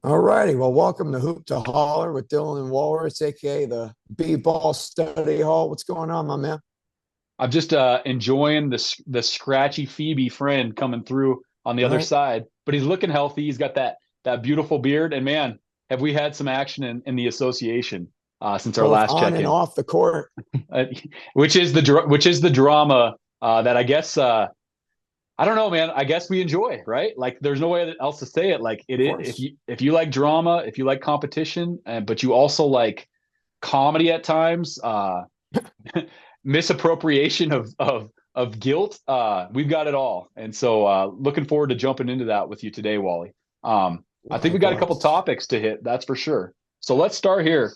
All righty. Well, welcome to Hoop to Holler with Dylan and Walrus, aka the B-ball study hall. What's going on, my man? I'm just enjoying the scratchy Phoebe friend coming through on the other Right? side, but he's looking healthy. He's got that beautiful beard, and man, have we had some action in the association since our Both last on check and in, off the court. uh, which is the drama that I guess I don't know, man. I guess we enjoy, right? Like, there's no way else to say it. Like Of if course. you like drama, if you like competition, but you also like comedy at times. Misappropriation of guilt. We've got it all, and so looking forward to jumping into that with you today, Wally. I think we got a couple Likewise. topics to hit, that's for sure. So let's start here,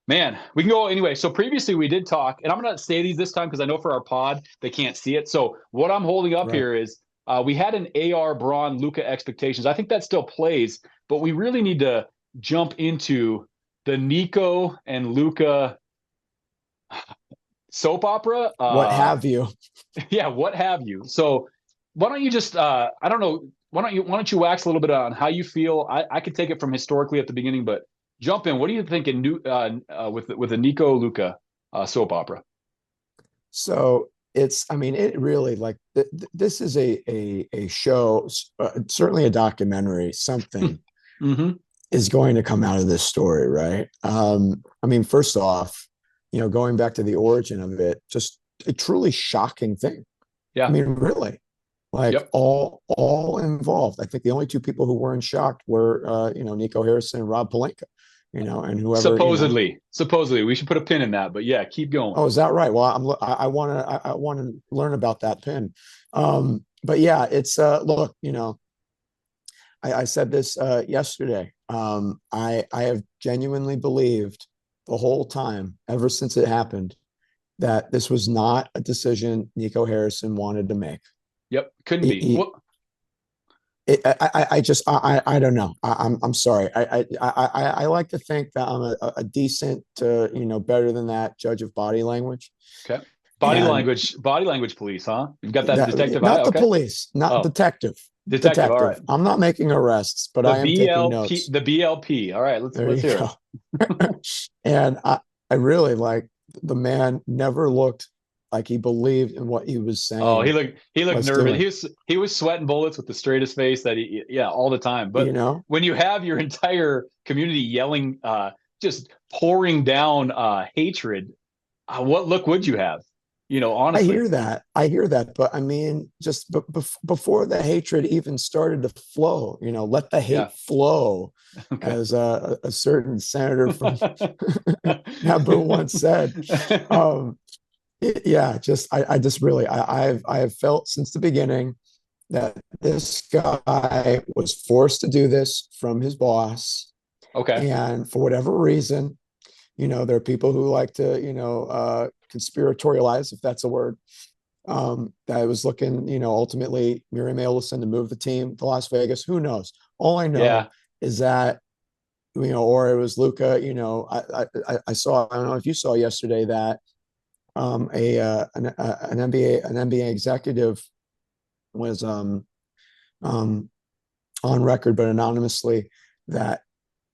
man. We can go anyway. So previously we did talk, and I'm going to say these this time because I know for our pod they can't see it. So what I'm holding up Right. here is we had an AR Braun Luca expectations. I think that still plays, but we really need to jump into the Nico and Luca soap opera. What have you? Yeah, what have you? So why don't you just I don't know, why don't you wax a little bit on how you feel? I could take it from historically at the beginning, but jump in. What do you think in new with the Nico Luca soap opera? So I mean, it really like this is a show, certainly a documentary. Something Mm-hmm. is going to come out of this story, right? I mean, first off, going back to the origin of it, just a truly shocking thing. I Yeah. mean, really, like Yep. all involved. I think the only two people who weren't shocked were Nico Harrison and Rob Pelinka, and whoever. Supposedly, we should put a pin in that. But yeah, keep going. Oh, is that right? Well, I want to I want to learn about that pin. But yeah, it's look, I said this yesterday. I have genuinely believed the whole time, ever since it happened, that this was not a decision Nico Harrison wanted to make. Yep. Couldn't He, be. he Well, I just I don't know. I'm sorry. I like to think that I'm a decent to better than that judge of body language, okay. and Body language police, huh? You've got that that detective eye. not the Okay. police, not Oh, detective, detective. All detective. right. I'm not making arrests, but The I am taking BLP. notes. The BLP. All right. Let's There let's you hear go. it. And I really like the man never looked like he believed in what he was Oh, saying he looked was nervous. doing. He was sweating bullets with the straightest face that he yeah, all the time. But You know, when you have your entire community yelling just pouring down hatred, what look would you have? Honestly. I hear that, but I mean, just before the hatred even started to flow, let the hate Yeah. flow, Okay. as a certain senator from Naboo once said. Um, yeah, just I just really I have felt since the beginning that this guy was forced to do this from his boss, Okay. and for whatever reason, there are people who like to conspiratorialize, if that's a word. That I was looking, ultimately Miriam Adelson to move the team to Las Vegas. Who knows? All I know Yeah. is that or it was Luca. I saw. I don't know if you saw yesterday that an NBA executive was um, on record, but anonymously, that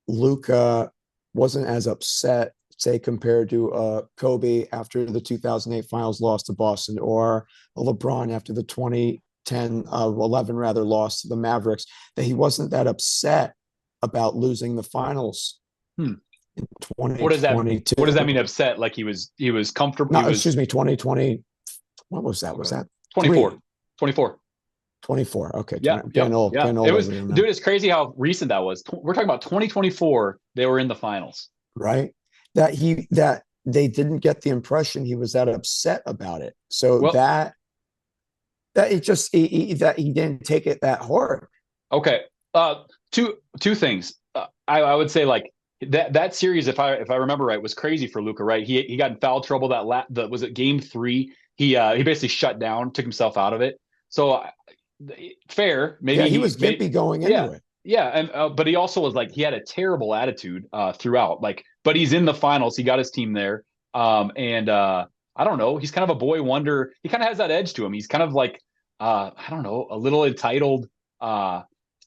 Luca wasn't as upset, say, compared to Kobe after the 2008 Finals loss to Boston, or LeBron after the 2010 11 rather loss to the Mavericks. That he wasn't that upset about losing the Finals Hmm. in What does that 2022. mean upset? Like he was comfortable, he No, was excuse me, 2020. What was that? Was okay. that 24. three? 24. 24. Okay, Yeah, yep, yeah. getting It old was, over here, dude, man. it's crazy how recent that was. We're talking about 2024. They were in the finals. Right? That they didn't get the impression he was that upset about it. So Well, that it just that he didn't take it that hard. okay. Two things. I would say like that series, if I remember right, was crazy for Luca. Right? He got in foul trouble was it game three? He basically shut down, took himself out of it. So fair. Yeah, Maybe he was maybe gimpy going yeah. into it. Yeah, and but he also was like he had a terrible attitude throughout. Like, but he's in the finals. He got his team there. And I don't know. He's kind of a boy wonder. He kind of has that edge to him. He's kind of like I don't know, a little entitled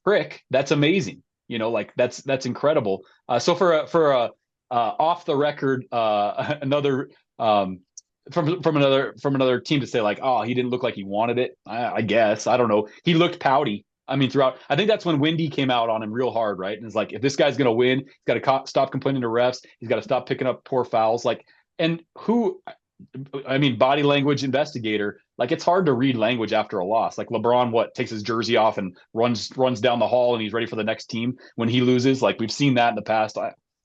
prick. That's amazing. Like that's incredible. So for a off the record, another from another team to say like, oh, he didn't look like he wanted it. I guess I don't know. He looked pouty. I mean, throughout, I think that's when Wendy came out on him real hard, right? And it's like, if this guy's gonna win, he's got to stop complaining to refs. He's got to stop picking up poor fouls. Like, and who, I mean, body language investigator. Like, it's hard to read language after a loss. Like LeBron, what takes his jersey off and runs down the hall, and he's ready for the next team when he loses. Like, we've seen that in the past.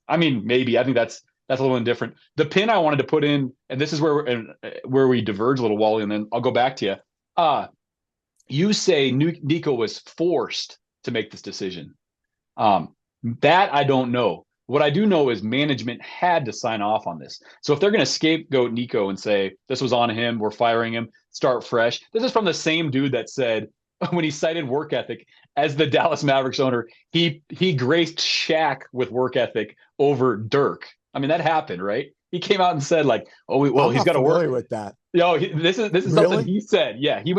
I mean, maybe I think that's a little indifferent. The pin I wanted to put in, and this is where we diverge a little, Wally, and then I'll go back to you. You say Nico was forced to make this decision. That I don't know. What I do know is management had to sign off on this. So if they're going to scapegoat Nico and say this was on him, we're firing him, start fresh. This is from the same dude that said when he cited work ethic as the Dallas Mavericks owner, he graced Shaq with work ethic over Dirk. I mean, that happened, right? He came out and said like, "Oh, well, I'm he's not got to work with that. This is Really? something he said. Yeah, he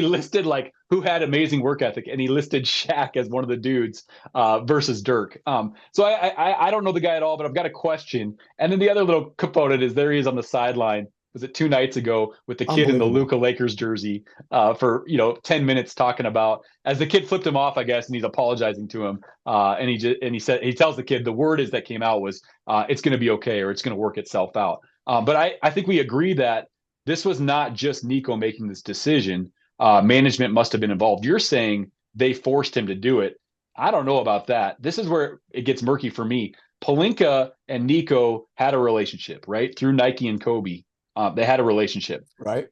listed like who had amazing work ethic, and he listed Shaq as one of the dudes versus Dirk. So I don't know the guy at all, but I've got a question. And then the other little component is there he is on the sideline. Was it 2 nights ago with the kid in the Luka Lakers jersey for 10 minutes talking about as the kid flipped him off, I guess, and he's apologizing to him. And he tells the kid the word that came out was it's going to be okay, or it's going to work itself out. But I think we agree that this was not just Nico making this decision. Management must have been involved. You're saying they forced him to do it. I don't know about that. This is where it gets murky for me. Pelinka and Nico had a relationship, right? Through Nike and Kobe. They had a relationship. Right.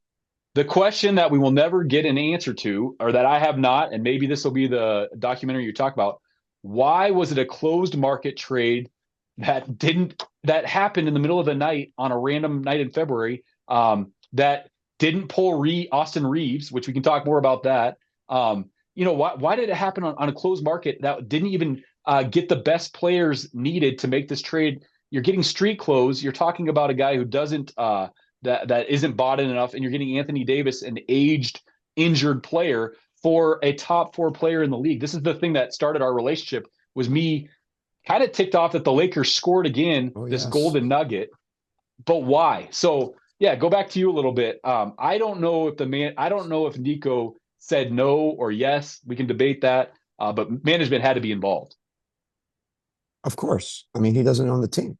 The question that we will never get an answer to, or that I have not, and maybe this will be the documentary you talk about, why was it a closed market trade that happened in the middle of the night on a random night in February that didn't pull Austin Reeves, which we can talk more about that. Why did it happen on a closed market that didn't even get the best players needed to make this trade? You're getting street clothes. You're talking about a guy who doesn't that isn't bought in enough, and you're getting Anthony Davis, an aged, injured player, for a top 4 player in the league. This is the thing that started our relationship. Was me kind of ticked off that the Lakers scored again, this golden nugget, but why? So yeah, go back to you a little bit. I don't know if Nico said no or yes. We can debate that, but management had to be involved. Of course. I mean, he doesn't own the team.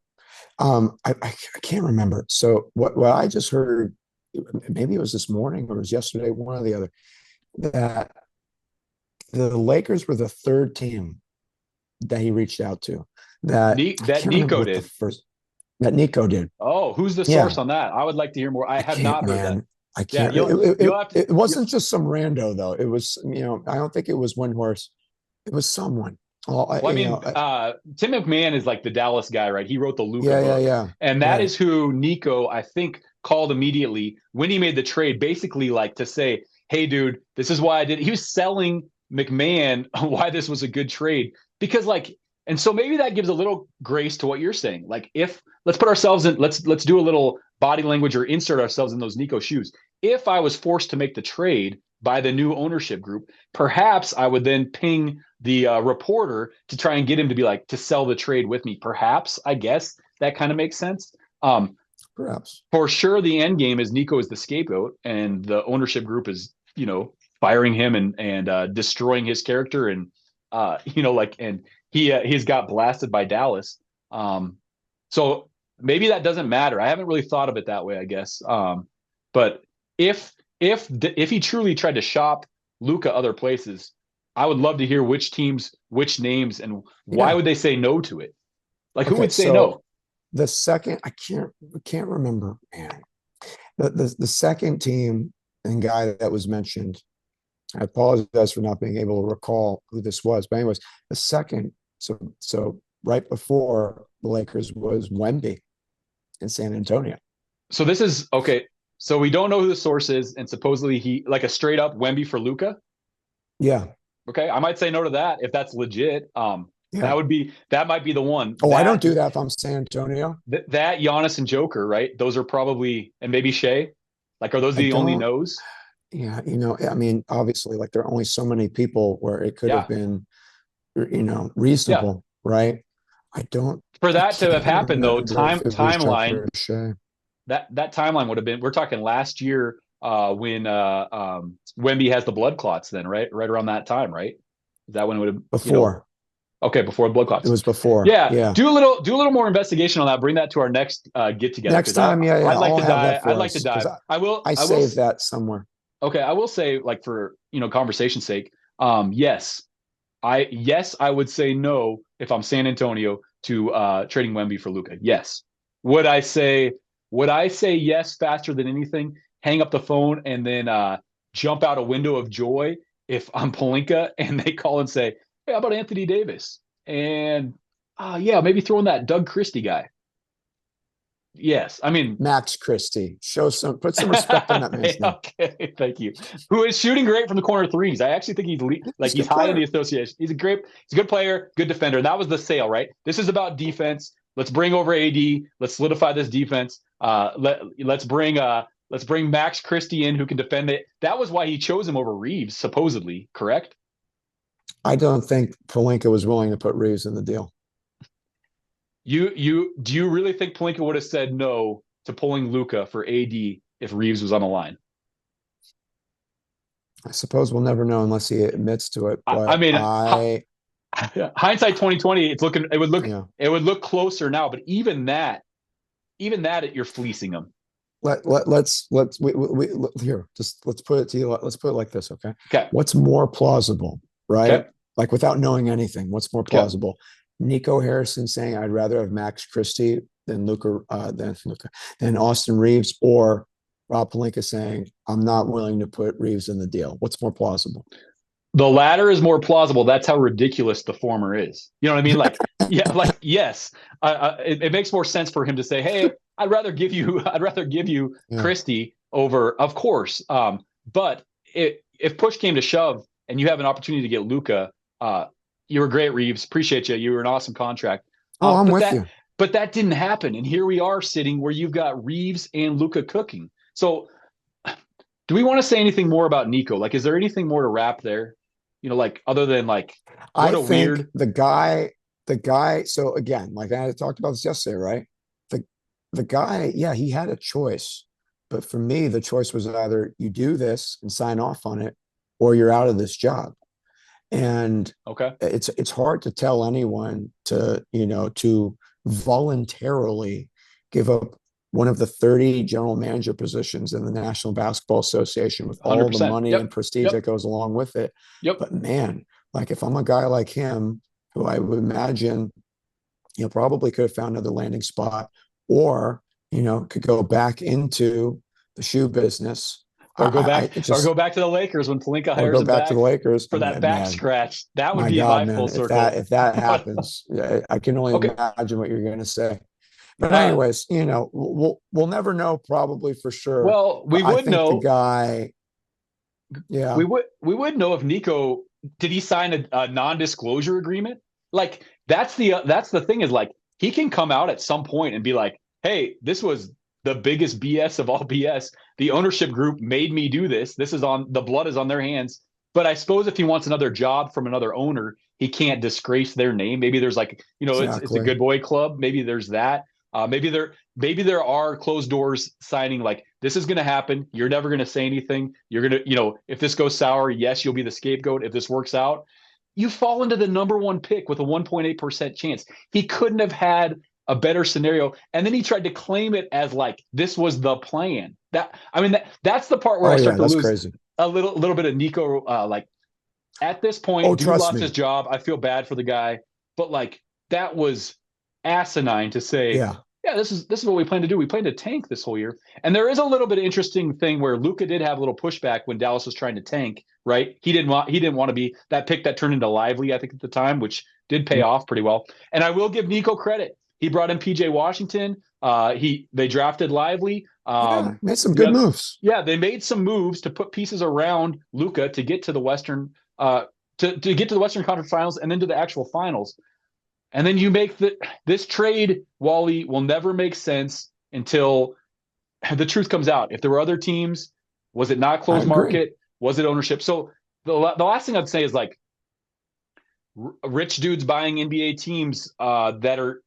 I can't remember. So what I just heard, maybe it was this morning or it was yesterday, one or the other, that the Lakers were the third team that he reached out to. That Nico did. That Nico did. Oh, who's the source on that? I would like to hear more. I have not heard that. I can't. It wasn't just some rando though. It was, I don't think it was Windhorst. It was someone. Tim McMahon is like the Dallas guy, right? He wrote the Luka book. Yeah. And that is who Nico, I think, called immediately when he made the trade, basically like to say, hey, dude, this is why I did. He was selling McMahon why this was a good trade. Because and so maybe that gives a little grace to what you're saying. Like, if let's put ourselves in, let's do a little body language or insert ourselves in those Nico shoes. If I was forced to make the trade by the new ownership group, perhaps I would then ping the reporter to try and get him to be like, to sell the trade with me. Perhaps, I guess that kind of makes sense. Perhaps. For sure, the end game is Nico is the scapegoat, and the ownership group is, firing him and destroying his character, and and he's got blasted by Dallas. So maybe that doesn't matter. I haven't really thought of it that way, I guess. But if he truly tried to shop Luka other places, I would love to hear which teams, which names, and why would they say no to it? Like, who would say no? The second, I can't remember, man. The second team and guy that was mentioned, I apologize for not being able to recall who this was, but anyways, the second, so right before the Lakers was Wemby in San Antonio. So this is okay. So we don't know who the source is, and supposedly he like a straight up Wemby for Luka. Yeah. Okay, I might say no to that if that's legit. That might be the one. I don't do that if I'm San Antonio. That Giannis and Joker, right? Those are probably, and maybe Shea. Like, are those the only no's? Yeah, I mean, obviously, like there are only so many people where it could have been Yeah. reasonable, right? For I that to have can't happened though, remember if it was Jeff timeline, or Shea. that timeline would have been, we're talking last year, when Wemby has the blood clots then, right? Right around that time, right? Is that when it would have, Before. okay, before the blood It clots. was before. Yeah, Yeah. do a little more investigation on that. Bring that to our next get together, Next because time, yeah, yeah, I'd like I'll to have dive. that I'd for like to us because dive. I I will. saved that somewhere. Okay, I will say, like, for conversation's sake, yes, I would say no if I'm San Antonio to trading Wemby for Luka. Yes. Would I say would I say yes faster than anything? Hang up the phone and then jump out a window of joy if I'm Palinka and they call and say, "Hey, how about Anthony Davis?" And yeah, maybe throw in that Doug Christie guy. Yes, I mean, Max Christie. Put some respect on that man's name. okay, thank you. Who is shooting great from the corner threes? I actually think He's a he's good high in the player. association. He's a good player, good defender. And that was the sale, right? This is about defense. Let's bring over AD. Let's solidify this defense. Let's bring Max Christie in who can defend it. That was why he chose him over Reeves, supposedly. Correct? I don't think Palinka was willing to put Reeves in the deal. You do you really think Palinka would have said no to pulling Luka for AD if Reeves was on the line? I suppose we'll never know unless he admits to it. I But mean, hindsight 2020, yeah. it would look closer now, but even that you're fleecing them. Let's here, just let's put it to you. Let's put it like this, okay? Okay. What's more plausible, right? Okay. Like without knowing anything, what's more Okay. plausible? Nico Harrison saying I'd rather have Max Christie than than Austin Reeves, or Rob Palinka saying I'm not willing to put Reeves in the deal. What's more plausible? The latter is more plausible. That's how ridiculous the former is. You know what I mean? Like, yeah, like, yes, it makes more sense for him to say, "Hey, I'd rather give you Yeah. Christie over, of course." But if push came to shove and you have an opportunity to get Luka, you were great, Reeves. Appreciate you. You were an awesome contract. Oh, I'm But with you. that didn't happen, and here we are sitting where you've got Reeves and Luka cooking. So, do we want to say anything more about Nico? Like, is there anything more to wrap there? Like, other than like, what I a think weird. the guy. So again, like I talked about this yesterday, right? The the guy, yeah, he had a choice, but for me, the choice was either you do this and sign off on it, or you're out of this job. And Okay. it's hard to tell anyone to voluntarily give up one of the 30 general manager positions in the National Basketball Association with all the 100%. money and Yep. prestige Yep. that goes along with it. Yep. But man, like if I'm a guy like him, who I would imagine, probably could have found another landing spot, or could go back into the shoe business. Or go back, It just to the Lakers when Palinka or hires go him back to back the Lakers. for that back Man, scratch. That would my be God, my man, full if that circle. if that happens, yeah, I can only Okay. imagine what you're going to say. But Uh, anyways, we'll never know probably for sure. well, But I think the guy, yeah, we would know if Nico, did he sign a non-disclosure agreement? Like, that's the thing, is like, he can come out at some point and be like, "Hey, this was the biggest BS of all BS. The ownership group made me do this. The blood is on their hands." But I suppose if he wants another job from another owner, he can't disgrace their name. Maybe there's like, it's a exactly. good boy club. Maybe there's that. Maybe there are closed doors signing, like, this is going to happen. You're never going to say anything. You're going to, if this goes sour, yes, you'll be the scapegoat. If this works out, you fall into the number one pick with a 1.8% chance. He couldn't have had a better scenario. And then he tried to claim it as like this was the plan. That's the part where Oh I yeah, start to that's lose crazy. a little bit of Nico. Like, at this Oh, point, dude trust lost his me. job. I feel bad for the guy, but like, that was asinine to say, Yeah, yeah, this is what we plan to do. We plan to tank this whole year. And there is a little bit of interesting thing where Luka did have a little pushback when Dallas was trying to tank, right? He didn't want to be that pick that turned into Lively, I think, at the time, which did pay off pretty well. And I will give Nico credit. He brought in PJ Washington. They drafted Lively. yeah, made some good Yeah, moves. yeah, they made some moves to put pieces around Luka to get to the Western to get to the Western Conference Finals and then to the actual finals. And then you make this trade, Wally, will never make sense until the truth comes out. If there were other teams, was it not I closed agree. market? Was it ownership? So the last thing I'd say is, like, rich dudes buying NBA teams that are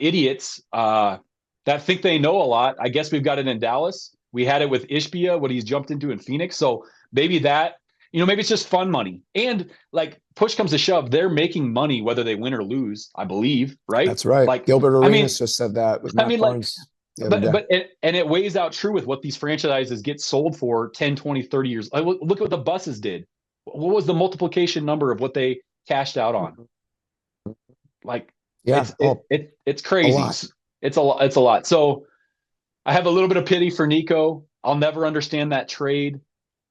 idiots that think they know a lot. I guess we've got it in Dallas. We had it with Ishbia, what he's jumped into in Phoenix. So maybe that, maybe it's just fun money. And like push comes to shove, they're making money whether they win or lose, I believe, right? That's right. Like, Gilbert I mean, Arenas just said that with I Matt mean, like, Barnes the other day. and it weighs out true with what these franchises get sold for 10, 20, 30 years. Like, look at what the buses did. What was the multiplication number of what they cashed out on? Like Yeah, it's a crazy. lot. It's a lot. It's a lot. So I have a little bit of pity for Nico. I'll never understand that trade.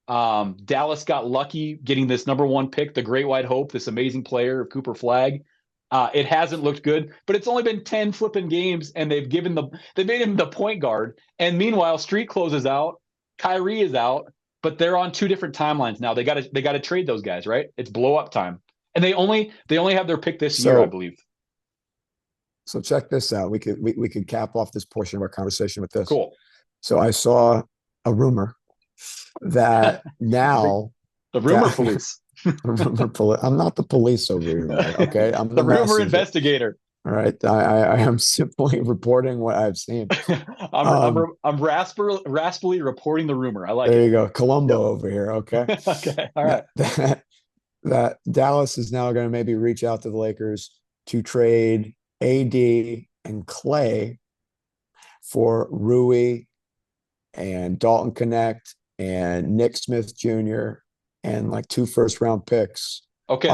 Dallas got lucky getting this number one pick, the Great White Hope, this amazing player, Cooper Flag. It hasn't looked good, but it's only been 10 flipping games, and they made him the point guard. And meanwhile, Street closes out, Kyrie is out, but they're on two different timelines now. They gotta trade those guys, right? It's blow up time. And they only have their pick this year, I believe. So check this out. We could cap off this portion of our conversation with this. Cool. So I saw a rumor that now the rumor police. I'm not the police over here. Okay, I'm the rumor investigator. All right, I am simply reporting what I've seen. I'm raspily reporting the rumor. I like there it. There you go, Columbo over here. Okay. Okay. All right. That Dallas is now going to maybe reach out to the Lakers to trade AD and Clay for Rui and Dalton Connect and Nick Smith Jr. and like 2 first-round picks. Okay,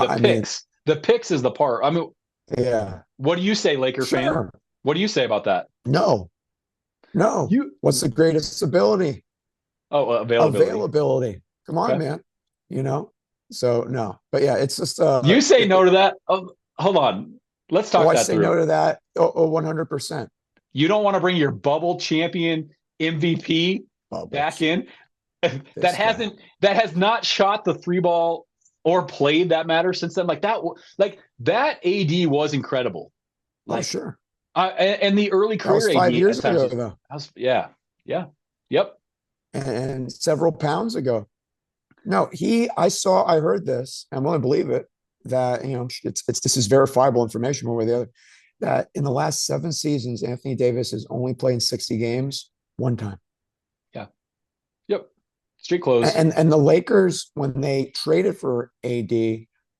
the picks is the part. I mean, yeah. What do you say, Laker fan? What do you say about that? No. What's the greatest ability? Oh, availability. Come on, man. So no, but yeah, it's just you say no to that. Oh, hold on. Let's talk that through. I say no to that. 100%. You don't want to bring your bubble champion MVP back in that has not shot the 3-ball or played that matter since then. Like that AD was incredible. Like, sure. And the early career that was 5 years ago, though. Yep. And several pounds ago. No, I heard this. I'm going to believe it. That this is verifiable information one way or the other. That in the last 7 seasons, Anthony Davis has only played 60 games one time. Yeah. Yep. Street clothes. And the Lakers, when they traded for AD,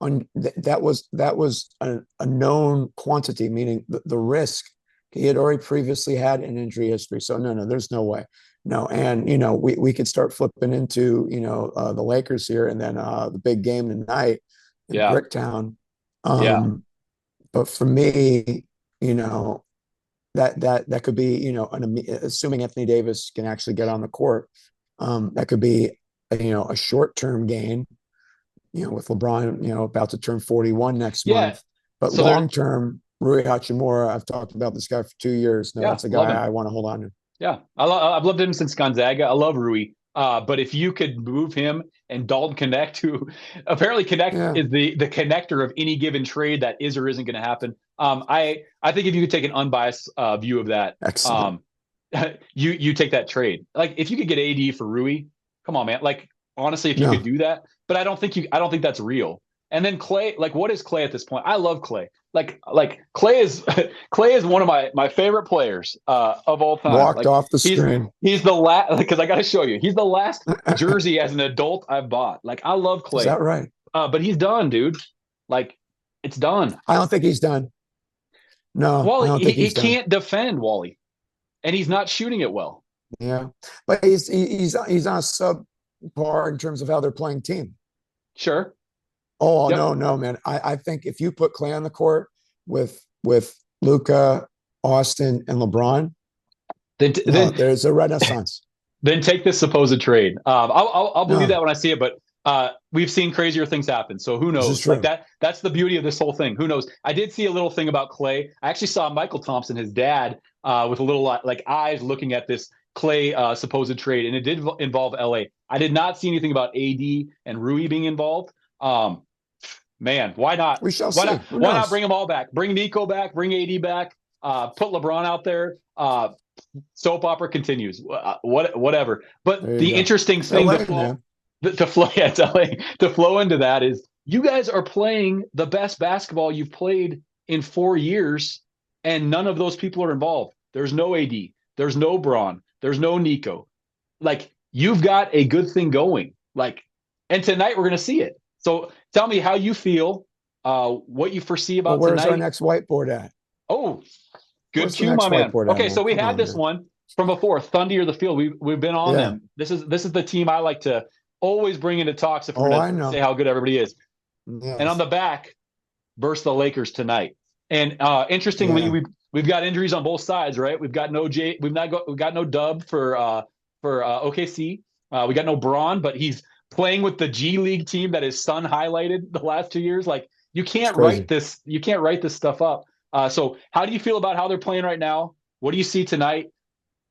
that was a known quantity, meaning the risk. He had already previously had an injury history. So no, there's no way. No, and we could start flipping into the Lakers here, and then the big game tonight in Bricktown. But for me, that could be assuming Anthony Davis can actually get on the court, that could be a short-term gain. With LeBron about to turn 41 next month, but so long-term, Rui Hachimura, I've talked about this guy for 2 years. That's a guy I want to hold on to. Yeah, I've loved him since Gonzaga. I love Rui. But if you could move him and Dalton Connect, who apparently is the connector of any given trade that is or isn't going to happen. I think if you could take an unbiased view of that, you take that trade. Like if you could get AD for Rui, come on, man. Like honestly, if you could do that, but I don't think that's real. And then Clay, like what is Clay at this point? I love Clay. Like Clay is one of my favorite players of all time. Walked off the screen. He's the last, because I got to show you. He's the last jersey as an adult I've bought. Like I love Clay. Is that right? But he's done, dude. Like it's done. I don't think he's done. No, Wally, he can't defend, Wally, and he's not shooting it well. Yeah, but he's on a subpar in terms of how they're playing team. Sure. Oh, yep. No, man. I think if you put Clay on the court with Luka, Austin, and LeBron, then there's a renaissance. Then take this supposed trade. I'll believe that when I see it, but we've seen crazier things happen. So who knows? Like that's the beauty of this whole thing. Who knows? I did see a little thing about Clay. I actually saw Michael Thompson, his dad, with a little like eyes looking at this Clay supposed trade, and it did involve LA. I did not see anything about AD and Rui being involved. Man, why not? We shall see. Why not bring them all back? Bring Nico back. Bring AD back. Put LeBron out there. Soap opera continues. Whatever. But the interesting thing to flow into that is You guys are playing the best basketball you've played in 4 years, and none of those people are involved. There's no AD, there's no Braun, there's no Nico. Like, you've got a good thing going. Like, and tonight we're going to see it. So tell me how you feel, what you foresee Well, about where's our tonight. next whiteboard at? Oh, good Where's the cue, next my man. whiteboard at, Okay, man? so we Come had on, this man. one from before. Thundy or the field. We've been on Yeah. them. This is the team I like to always bring into talks if we're Oh, going I to say know. how good everybody is. And on Yes. the back, versus the Lakers tonight. And interestingly, Yeah. we've got injuries on both sides, right? We've got no Dub for OKC. We got no Braun, but he's playing with the G League team that his son highlighted the last 2 years. Like, It's crazy. you can't write this stuff up. So how do you feel about how they're playing right now? What do you see tonight?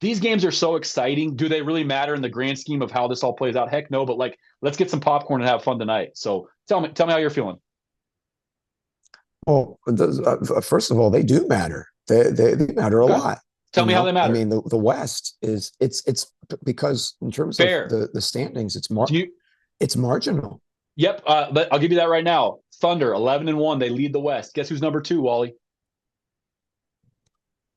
These games are so exciting. Do they really matter in the grand scheme of how this all plays out? Heck no, but like, let's get some popcorn and have fun tonight. So tell me how you're feeling. Well, first of all, they do matter. They matter a Okay. lot. Tell me how they I matter. mean, the West is it's because in terms of Fair. the standings, Do you? it's marginal. Yep. I'll give you that right now. Thunder 11-1. They lead the West. Guess who's number two, Wally?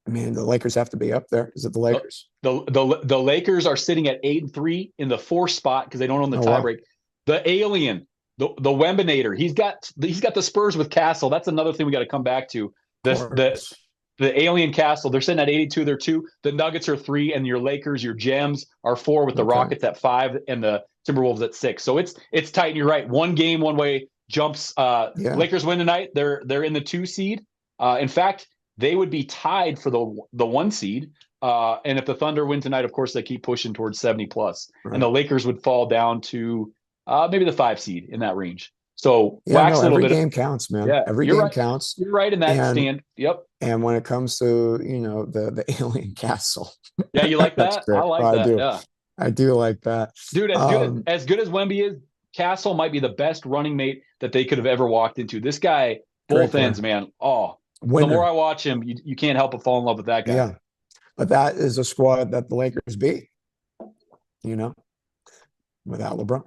I mean, the Lakers have to be up there. Is it the The Lakers? the Lakers are sitting at 8-3 in the fourth spot because they don't own the Oh wow, tiebreak. The alien, the Wembinator, he's got the Spurs with Castle. That's another thing we got to come back to. of The course. the alien Castle. They're sitting at 82. They're two. The Nuggets are three, and your Lakers, your Gems are four, with the Okay, Rockets at five and the Timberwolves at six. So it's tight. And you're right. One game, one way jumps. yeah, Lakers win tonight. They're in the 2 seed. In fact, they would be tied for the 1 seed. And if the Thunder win tonight, of course, they keep pushing towards 70 plus, and right. the Lakers would fall down to maybe the 5 seed in that range. So Yeah, wax no, a little every bit. game counts, man. Yeah, Every you're game right. counts. You're right in that And stand. Yep. when it comes to the alien castle, Yeah, you like that's that? I great. like I that. do. Yeah, I do like that. dude. Um, As good as Wemby is, Castle might be the best running mate that they could have ever walked into. This guy, Great both ends, player, man. Oh, the more winner. I watch him, you can't help but fall in love with that guy. Yeah, but that is a squad that the Lakers beat. You know, without LeBron.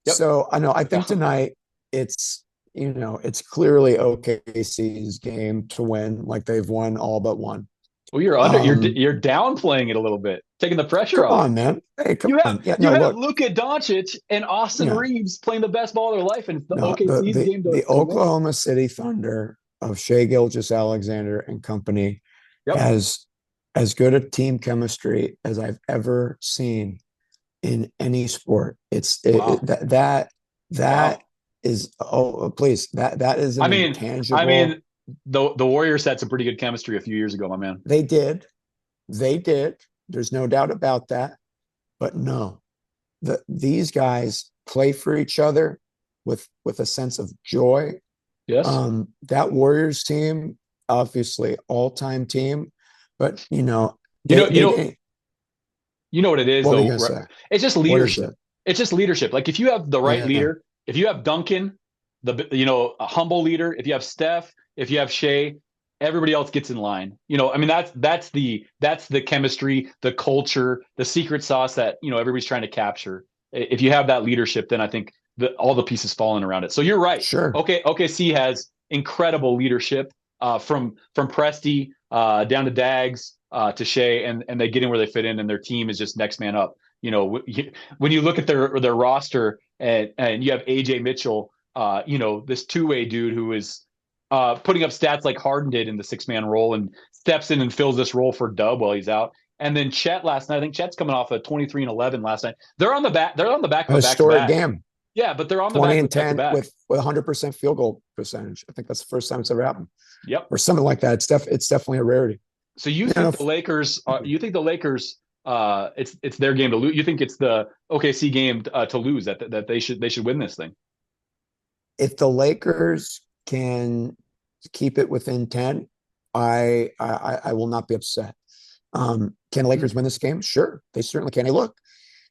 Yep. So I know. I think Yeah. tonight it's it's clearly OKC's game to win. Like they've won all but one. Well, you're under. Um, You're downplaying it a little bit, taking the pressure come off. on, man. Hey, come You have on. Yeah, you no, have look. Luka Doncic and Austin Yeah, Reeves playing the best ball of their life, and it's the no. OKC's game The to win. Oklahoma City Thunder of Shea Gilgeous-Alexander and company Yep. has as good a team chemistry as I've ever seen in any sport. Wow. That Wow. is please that is I an mean, intangible. the Warriors had some pretty good chemistry a few years ago, my man. They did, they did. There's no doubt about that. But no, these guys play for each other with a sense of joy. Yes. That Warriors team, obviously all-time team, but You know, you they know, didn't. you know what it is What were you though. gonna Right? say? It's just What is leadership. it? It's just leadership. Like, if you have the right Yeah, leader, if you have Duncan, a humble leader, if you have Steph, if you have Shea, everybody else gets in line. I mean, that's the chemistry, the culture, the secret sauce that everybody's trying to capture. If you have that leadership, then I think all the pieces falling around it. So you're right. sure. Okay, OKC has incredible leadership, from Presti down to Dags, to Shea, and they get in where they fit in, and their team is just next man up. When you look at their roster, and you have AJ Mitchell, this two-way dude who is putting up stats like Harden did in the six-man role, and steps in and fills this role for Dub while he's out. And then Chet last night. I think Chet's coming off a 23-11 last night. They're on the back. They're on the back A of a historic back-to-back. game. Yeah, but they're on the 20 back of and a back to 10 back. with 100% field goal percentage. I think that's the first time it's ever happened, Yep. or something like that. It's definitely a rarity. So you You know, think the Lakers? You think the Lakers? It's their game to lose. You think it's the OKC game to lose, that they should win this thing? if the Lakers can keep it within 10, I will not be upset. Can the Lakers win this game? Sure, they certainly can. Hey, look,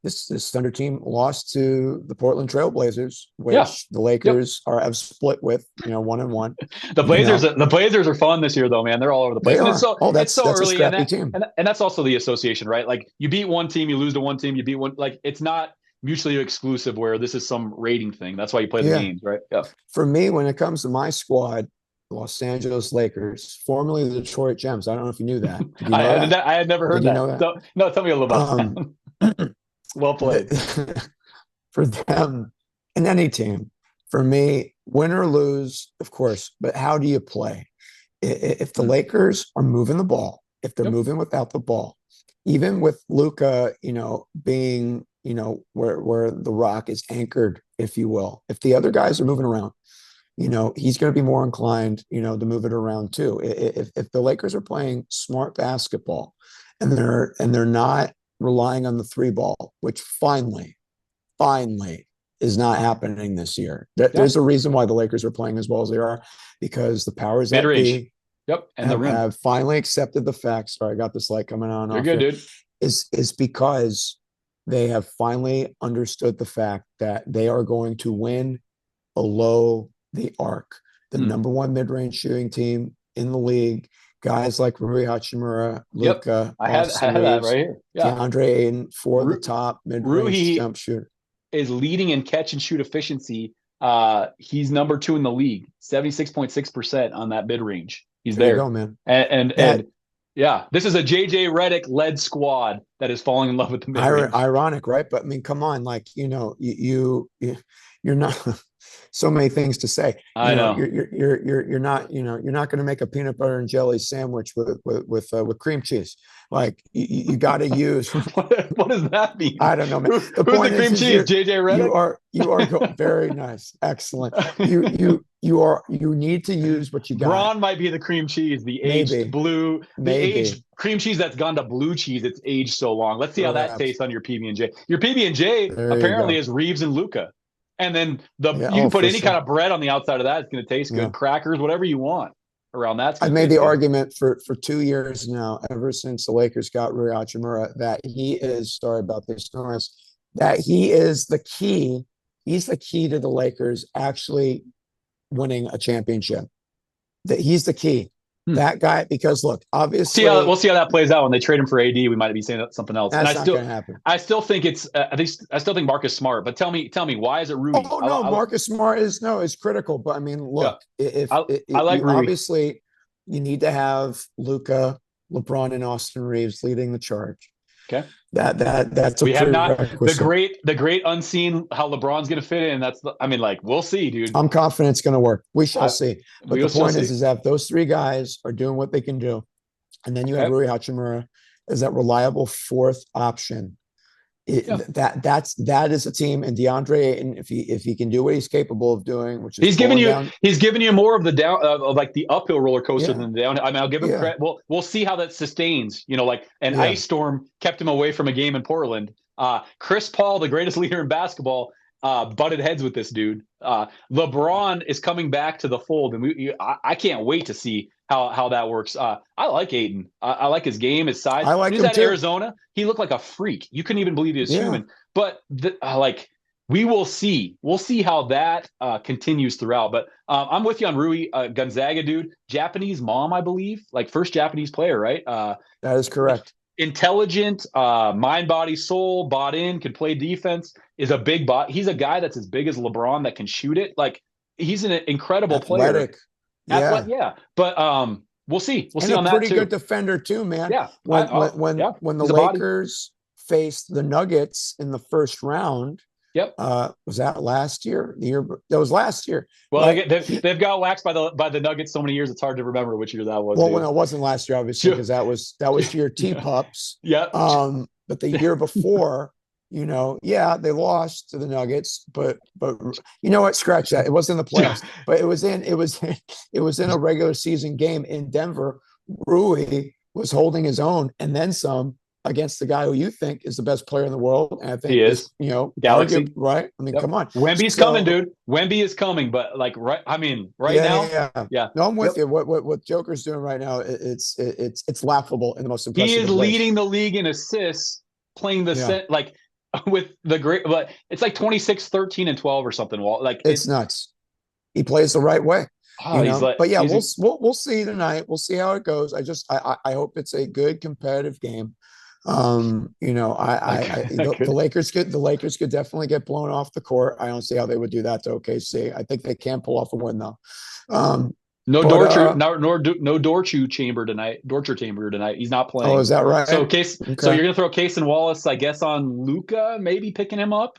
this Thunder team lost to the Portland Trailblazers, Yeah. which the Yep. Lakers have split with, 1-1. The You Blazers, know, the Blazers are fun this year, though, man. They're all over the they place, and it's are. so Oh, it's so that's a early, and scrappy team. that's also the association, right? Like, you beat one team, you lose to one team, you beat one. Like, it's not mutually exclusive where this is some rating thing. That's why you play the Yeah. games, right? Yeah. For me, when it comes to my squad, Los Angeles Lakers, formerly the Detroit Gems. I don't know if you knew that. Did you know that? I had never Did heard you that. know that? So no, tell me a little about Um, that. Well played. for them and any team, for me, win or lose, of course, but how do you play? If the Lakers are moving the ball, if they're Yep. moving without the ball, even with Luca, being, where the rock is anchored, if you will, if the other guys are moving around, he's going to be more inclined, to move it around too. If the Lakers are playing smart basketball and they're not relying on the three ball, which finally is not happening this year. Yeah. There's a reason why the Lakers are playing as well as they are, because the powers Mid that range. be Yep. And the have, rim. have finally accepted the fact. Sorry, I got this light coming on and You're off good, here. dude. Is because they have finally understood the fact that they are going to win below the arc. The number one mid-range shooting team in the league, guys like Rui Hachimura, Yep. Luca, I Austin had that right Reeves, here. Yeah. DeAndre Ayton for the top mid-range Rui jump shooter. is leading in catch and shoot efficiency. He's number 2 in the league, 76.6% on that mid range. He's There you there. go, man. And yeah, this is a JJ Redick led squad that is falling in love with the mid range. Ironic, right? But I mean, come on, like, you're not so many things to say. I know. You're not, you're not going to make a peanut butter and jelly sandwich with cream cheese. Like, you got to use. What does that mean? I don't know, man. Who's the cream cheese? JJ Redick? You are very nice, excellent. You need to use what you got. Braun might be the cream cheese, the aged blue, the aged cream cheese that's gone to blue cheese. It's aged so long. Let's see how that tastes on your PB&J. Your PB&J apparently is Reeves and Luca. And then you can put any kind of bread on the outside of that. It's going to taste good. Crackers, whatever you want around that. I've made the argument for 2 years now, ever since the Lakers got Rui Hachimura, that he is, sorry about this noise, that he is the key. He's the key to the Lakers actually winning a championship. That he's the key. That guy, because look, obviously, we'll see how that plays out when they trade him for AD. We might be saying something else. That's not going to happen. I still think it's. I still think Marcus Smart. But tell me, why is it Rui? Oh no, Marcus Smart is critical. But I mean, look, if I like Rui. Obviously, you need to have Luca, LeBron, and Austin Reeves leading the charge. Okay. That's we have not the great unseen how LeBron's going to fit in. We'll see, dude. I'm confident it's going to work. We shall see. But the point is that those three guys are doing what they can do, and then you have Rui Hachimura as that reliable fourth option. That is a team, and DeAndre Ayton, if he can do what he's capable of doing, which is he's giving you more of the down like the uphill roller coaster than the down. I mean, I'll give him credit. We'll see how that sustains. Like an ice storm kept him away from a game in Portland. Chris Paul, the greatest leader in basketball, butted heads with this dude. LeBron is coming back to the fold, and I can't wait to see how that works. I like Ayton. I like his game, his size. I like him at Arizona. He looked like a freak. You couldn't even believe he was human. But we will see. We'll see how that continues throughout. But I'm with you on Rui. Gonzaga, dude. Japanese mom, I believe. Like first Japanese player, right? That is correct. Intelligent, mind, body, soul, bought in, can play defense, is a big bot. He's a guy that's as big as LeBron that can shoot it. Like he's an incredible player. Yeah. But we'll see. We'll see on that too. Pretty good defender too, man. Yeah. When the Lakers faced the Nuggets in the first round. Yep. Was that last year? That was last year. Well, they've got waxed by the Nuggets so many years it's hard to remember which year that was. Well, when it wasn't last year, obviously, because that was to your T-Pups. Yeah. But the year before, they lost to the Nuggets, but you know what? Scratch that. It wasn't in the playoffs, but it was in a regular season game in Denver. Rui was holding his own and then some against the guy who you think is the best player in the world. And I think he is, Galaxy, right? I mean, come on. Wemby's coming, dude. Wemby is coming, but now. Yeah. No, I'm with you. What Joker's doing right now, it's laughable in the most impressive He is ways. leading the league in assists, playing with the great, but it's like 26, 13, and 12 or something. Like it's nuts. He plays the right way. We'll see tonight. We'll see how it goes. I hope it's a good competitive game. You know, the Lakers could definitely get blown off the court. I don't see how they would do that to OKC. I think they can pull off a win though. No But Dorcher, no Dorchu chamber tonight. Dorcher chamber tonight. He's not oh, playing. is that right? So Okay. you're gonna throw Case and Wallace, I guess, on Luca, maybe picking him up.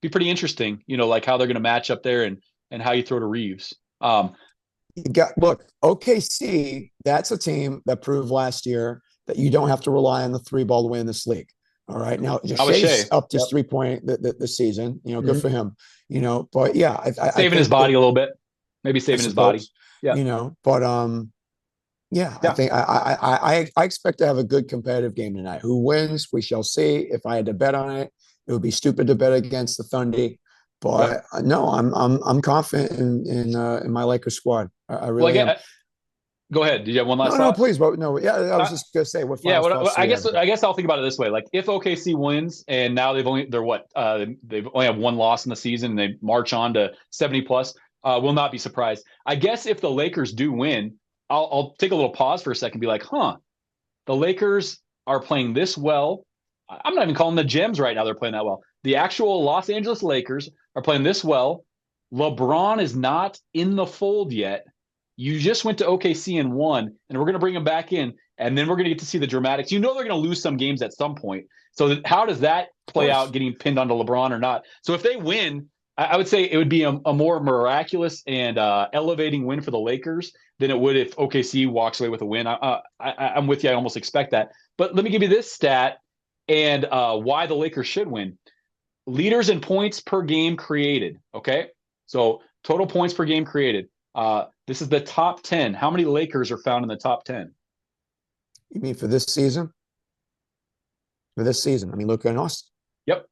Be pretty interesting. Like how they're gonna match up there and how you throw to Reeves. You got look, OKC, that's a team that proved last year that you don't have to rely on the three ball to win this league. All right. Now How was Shea's Shea? up his Yep. 3 point the season, good Mhm. for him. But yeah, I Saving his think body a little bit. Maybe I saving his body. suppose, Yeah. but yeah, I Yeah. think I expect to have a good competitive game tonight. Who wins, we shall see. If I had to bet on it, it would be stupid to bet against the Thunder. Yep. But no, I'm confident in my Lakers squad. I Well, really am. go ahead. Did you have one last No, no, thought? please, but no, yeah, I was Uh, just gonna say what Yeah, final thoughts do I you have guess here? I'll think about it this way. Like if OKC wins and now they're what they've only have one loss in the season and they march on to 70 plus, will not be surprised. I guess if the Lakers do win, I'll take a little pause for a second and be like, huh, the Lakers are playing this well. I'm not even calling the Gems right now. They're playing that well. The actual Los Angeles Lakers are playing this well. LeBron is not in the fold yet. You just went to OKC and won, and we're going to bring him back in, and then we're going to get to see the dramatics. They're going to lose some games at some point. So how does that Of play out, course. getting pinned onto LeBron or not? So if they win, I would say it would be a more miraculous and elevating win for the Lakers than it would if OKC walks away with a win. I'm with you. I almost expect that. But let me give you this stat and why the Lakers should win. Leaders in points per game created. Okay. So total points per game created. This is the top 10. How many Lakers are found in the top 10? You mean for this season? For this season, I mean, look at Austin. Yep.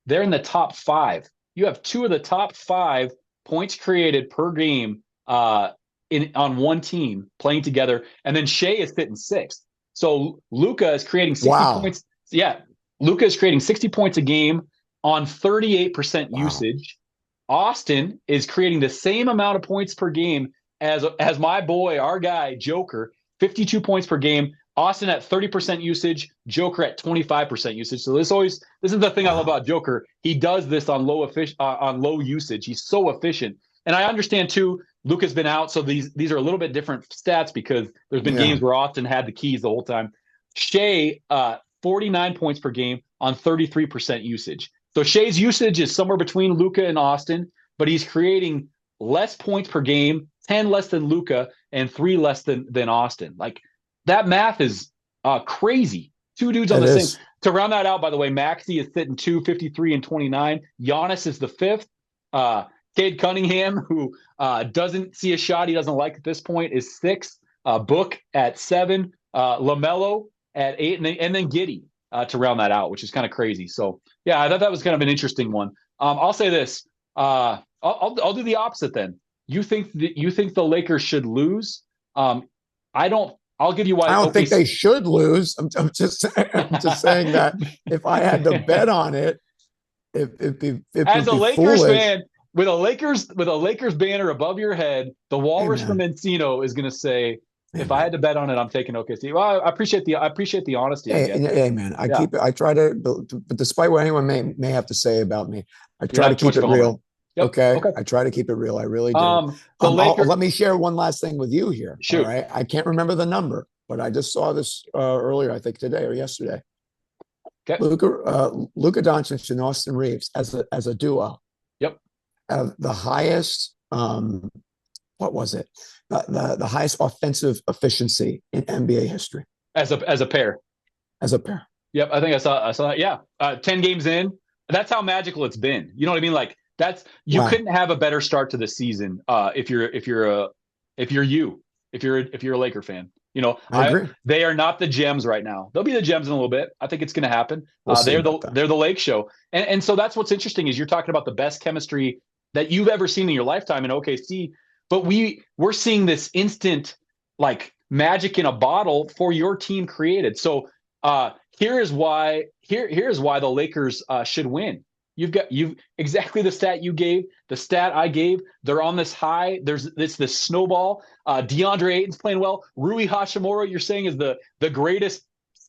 They're in the top 5. You have 2 of the top 5 points created per game on one team playing together. And then Shea is sitting 6th. So Luca is creating 60 Wow, points. Yeah. Luca is creating 60 points a game on 38% wow. usage. Austin is creating the same amount of points per game as my boy, our guy, Joker, 52 points per game. Austin at 30% usage, Joker at 25% usage. So this is the thing I love Wow. about Joker. He does this on low usage. He's so efficient. And I understand too, Luka's been out, so these are a little bit different stats because there's been Yeah. games where Austin had the keys the whole time. Shea, 49 points per game on 33% usage. So Shea's usage is somewhere between Luka and Austin, but he's creating less points per game, 10 less than Luka and 3 less than Austin. Like that math is crazy. 2 dudes on It the same. is. To round that out, by the way, Maxey is sitting 253 and 29. Giannis is the 5th. Cade Cunningham, who doesn't see a shot he doesn't like at this point, is 6th. Book at 7. LaMelo at 8, and then Giddey to round that out, which is kind of crazy. So yeah, I thought that was kind of an interesting one. I'll say this. I'll do the opposite then. You think the Lakers should lose? I don't. I'll give you I why. don't Okay. think they should lose. I'm just saying that if I had to bet on it, it As would a be Lakers foolish. fan, with a Lakers banner above your head, the Hey Walrus from man, Encino is going to say, hey "If I had man, to bet on it, I'm taking OKC." Well, I appreciate the honesty, I guess. hey man. Yeah, I try to, but despite what anyone may have to say about me, I you're try to not too keep much of it a homer. real. Yep. Okay, Okay. I try to keep it real. I really do. The Lakers. Let me share one last thing with you here. All Shoot. right, I can't remember the number, but I just saw this earlier. I think today or yesterday. Okay. Luka Doncic and Austin Reeves as a duo Yep. have the highest what was it the highest offensive efficiency in NBA history As a pair. as a pair. Yep, I think I saw that. Yeah, 10 games in. That's how magical it's been. You know what I mean? Like you Wow, couldn't have a better start to the season if you're a Laker fan. I agree. They are not the Gems right now. They'll be the Gems in a little bit. I think it's going to happen. We'll see about that. They're the Lake Show, and so that's what's interesting is you're talking about the best chemistry that you've ever seen in your lifetime in OKC. But we're seeing this instant like magic in a bottle for your team created. So here is why the Lakers should win. You've exactly the stat you gave, the stat I gave. They're on this high. There's this snowball. DeAndre Ayton's playing well. Rui Hashimura, you're saying, is the greatest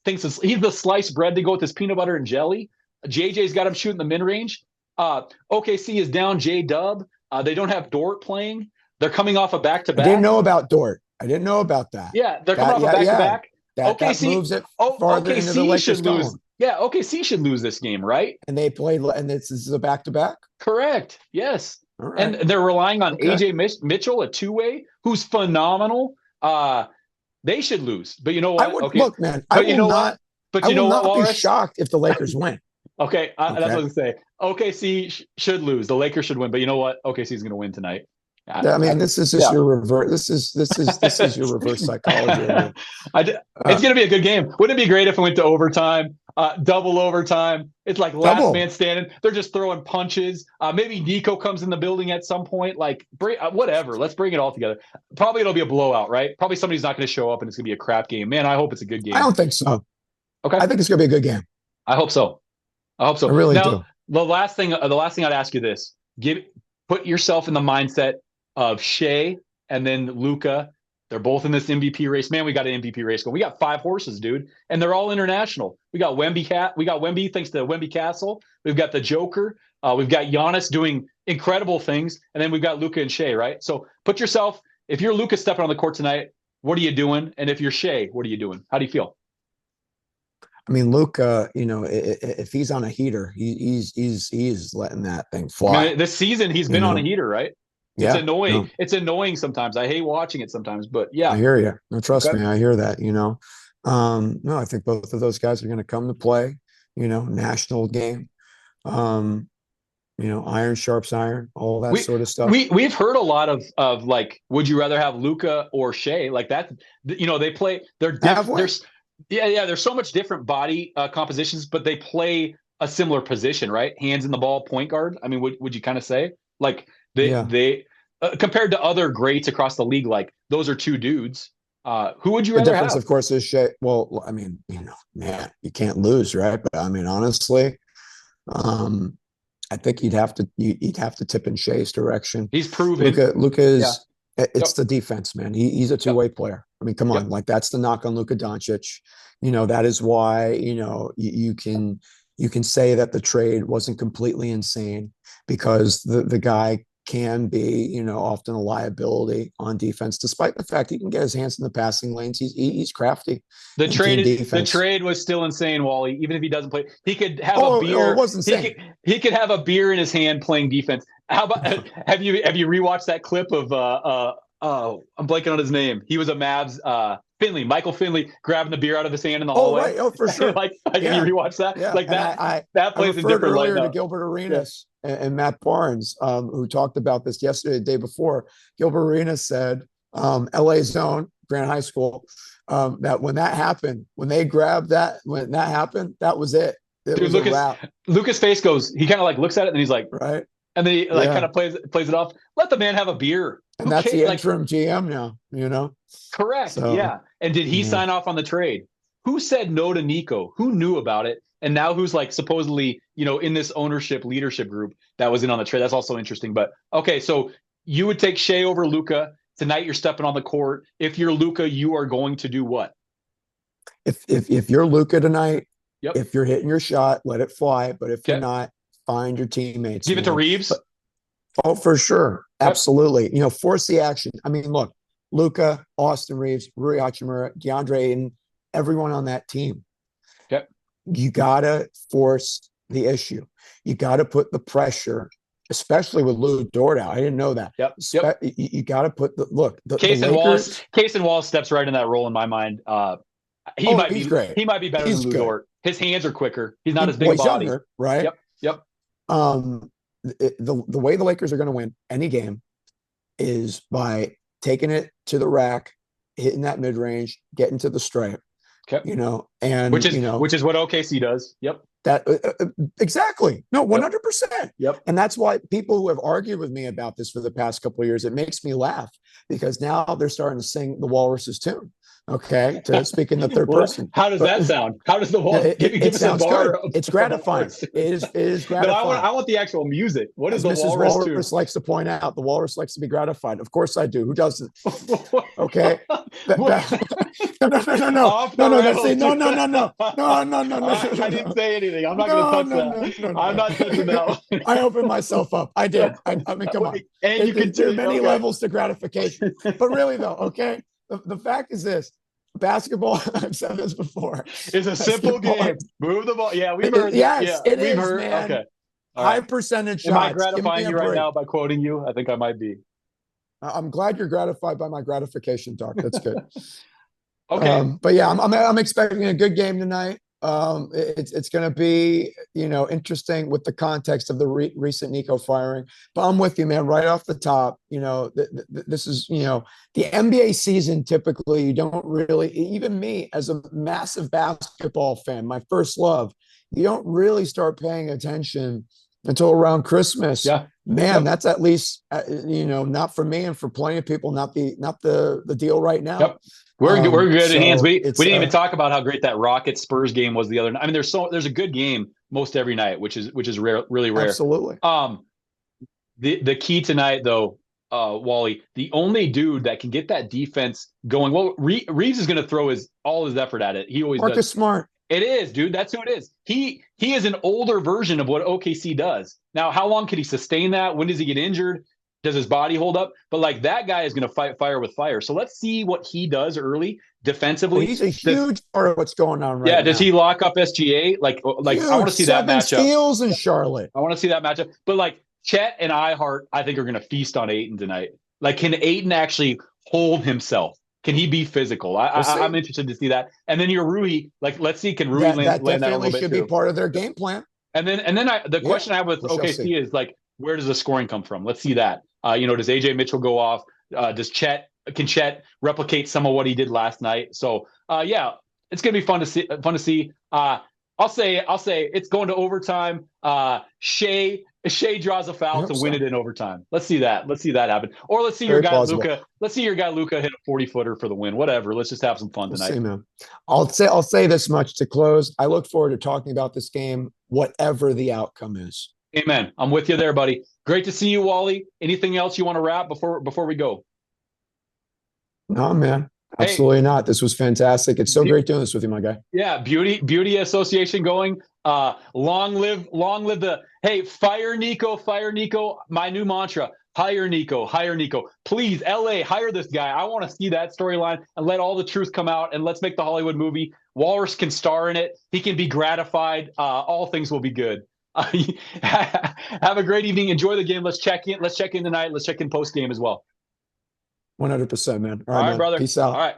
he's the sliced bread to go with his peanut butter and jelly. JJ's got him shooting the mid range. OKC is down J Dub. They don't have Dort playing. They're coming off a back to I didn't back. know about Dort. I didn't know about that. Yeah, they're coming off a back to back. That moves it farther into the Lakers lose. Yeah, OKC should lose this game, right? And they played, and this is a back to back. Correct. Yes. Right. And they're relying on AJ Mitchell, a two-way, who's phenomenal. They should lose, but you know what? Look, man. I will not be shocked if the Lakers win. Okay, that's what I was going to say. OKC should lose. The Lakers should win, but you know what? OKC is going to win tonight. I mean, this is just your reverse. This is your reverse psychology. It's going to be a good game. Wouldn't it be great if it went to overtime, double overtime? It's like last man standing. They're just throwing punches. Maybe Nico comes in the building at some point. Like, whatever. Let's bring it all together. Probably it'll be a blowout, right? Probably somebody's not going to show up, and it's going to be a crap game. Man, I hope it's a good game. I don't think so. Okay, I think it's going to be a good game. I hope so. I really do. The last thing I'd ask you this: put yourself in the mindset of Shea and then Luka. They're both in this MVP race. Man, we got an MVP race going. We got 5 horses, dude, and they're all international. We got Wemby We got Wemby thanks to Wemby Castle. We've got the Joker. We've got Giannis doing incredible things, and then we've got Luka and Shea, right? So put yourself. If you're Luka stepping on the court tonight, what are you doing? And if you're Shea, what are you doing? How do you feel? I mean, Luka, if he's on a heater, he's letting that thing fly. I mean, this season he's been on a heater, right? It's annoying. No. It's annoying sometimes. I hate watching it sometimes, but yeah. I hear you. No, trust me, I hear that, No, I think both of those guys are going to come to play, national game. Iron sharps iron, all that sort of stuff. We've heard a lot of like, would you rather have Luka or Shea? Like that, they play, they're different. There's so much different body compositions, but they play a similar position, right? Hands in the ball, point guard. I mean, would you kind of say like they compared to other greats across the league, like those are two dudes. Who would you rather have? The difference, of course, is Shea. Well, I mean, man, you can't lose, right? But I mean, honestly, I think you'd have to tip in Shea's direction. He's proven. Luka is. It's the defense, man. He's a two-way player. I mean, come on, like that's the knock on Luka Doncic. That is why you can say that the trade wasn't completely insane because the guy can be often a liability on defense, despite the fact he can get his hands in the passing lanes. He's crafty. The trade was still insane, Wally. Even if he doesn't play, he could have a beer. It wasn't insane. He could have a beer in his hand playing defense. How about have you rewatched that clip of I'm blanking on his name. He was a Mavs Michael Finley grabbing the beer out of his hand in the hallway. Right. Oh, for sure. Like you rewatch that? Yeah. Like that plays a different light to Gilbert Arenas and Matt Barnes, who talked about this yesterday, the day before. Gilbert Arenas said, LA Zone, Grant High School, that when that happened, when that happened, that was it. It was a wrap. Lucas' face goes, he kind of like looks at it and he's like, right. And then he kind of plays it off. Let the man have a beer. And that's the interim GM now, Correct. So, yeah. And did he sign off on the trade? Who said no to Nico? Who knew about it? And now who's like supposedly, in this leadership group that was in on the trade? That's also interesting. But okay, so you would take Shea over Luka. Tonight you're stepping on the court. If you're Luka, you are going to do what? If you're Luka tonight, if you're hitting your shot, let it fly. But if you're not, find your teammates. Give it to Reeves. For sure. Absolutely. Force the action. I mean, look, Luka, Austin Reeves, Rui Hachimura, DeAndre Ayton, everyone on that team. Yep. You got to force the issue. You got to put the pressure, especially with Lou Dort out. I didn't know that. Yep. You got to put the Case and Wallace steps right in that role in my mind. He's great. He might be better than Lou Dort. His hands are quicker. He's not as big a body. Younger, right? Yep. The way the Lakers are going to win any game is by taking it to the rack, hitting that mid range, getting to the stripe. Okay. And which is what OKC does. Yep. That exactly. No, 100%. Yep. And that's why people who have argued with me about this for the past couple of years, it makes me laugh because now they're starting to sing the Walrus's tune. Okay, to speak in the third person. How does that sound? How does the Walrus give us a sounds bar good. It's gratifying. It is No, gratifying. I want the actual music. What is As the Mrs. Walrus tune? Walrus likes to point out, the walrus likes to be gratified. Of course I do. Who doesn't? Okay. No, no, no, no, no, no, no. That's no, no, no, no, no, no, no, no. I didn't say anything. I'm not going to touch that. I'm not touching that one. I opened myself up. I did. I mean, come on. And you there are many levels to gratification, but really though, okay. The fact is this: basketball. I've said this before. It's a simple game. Move the ball. Yeah, we've heard. Yes, yeah, it we've is, heard. man. Okay. High percentage shots. Am I gratifying you right now by quoting you? I think I might be. I'm glad you're gratified by my gratification, Doc. That's good. Okay. But yeah, I'm expecting a good game tonight. It's going to be, interesting with the context of the recent Nico firing. But I'm with you, man. Right off the top, this is, the NBA season. Typically, you don't really, even me as a massive basketball fan, my first love, you don't really start paying attention until around Christmas. Yeah, man, that's at least, not for me and for plenty of people, not the deal right now. Yep. We're good in hands. We didn't even talk about how great that Rockets Spurs game was the other night. I mean, there's a good game most every night, which is rare, really rare. Absolutely. The key tonight though, Wally, the only dude that can get that defense going. Well, Reeves is going to throw all his effort at it. He always Marcus does. Smart. It is, dude. That's who it is. He is an older version of what OKC does. Now, how long can he sustain that? When does he get injured? Does his body hold up? But like that guy is going to fight fire with fire. So let's see what he does early defensively. Well, he's a huge part of what's going on right now. Yeah, does he lock up SGA? Like huge. I want to see that matchup. 7 steals in Charlotte. I want to see that matchup. But like Chet and I think are going to feast on Ayton tonight. Like, can Ayton actually hold himself? Can he be physical? I'm interested to see that. And then your Rui, like, let's see, can Rui land that a little bit? That definitely should be part of their game plan. And then the question I have with OKC is like, where does the scoring come from? Let's see that. Does AJ Mitchell go off? Can Chet replicate some of what he did last night? So it's gonna be fun to see. I'll say it's going to overtime. Shea draws a foul to win it in overtime. Let's see that. Let's see that happen. Or let's see your guy Luka. Let's see your guy Luka hit a 40-footer for the win. Whatever. Let's just have some fun tonight. See, man. I'll say this much to close. I look forward to talking about this game, whatever the outcome is. Amen. I'm with you there, buddy. Great to see you, Wally. Anything else you want to wrap before we go? No, man. Absolutely not. This was fantastic. It's so great doing this with you, my guy. Yeah, beauty association going. Long live the fire Nico. My new mantra: hire Nico. Please, LA, hire this guy. I want to see that storyline and let all the truth come out, and let's make the Hollywood movie. Walrus can star in it. He can be gratified. All things will be good. Have a great evening. Enjoy the game. Let's check in tonight. Let's check in post game as well. 100%, man. All right, man. brother. Peace out. All right.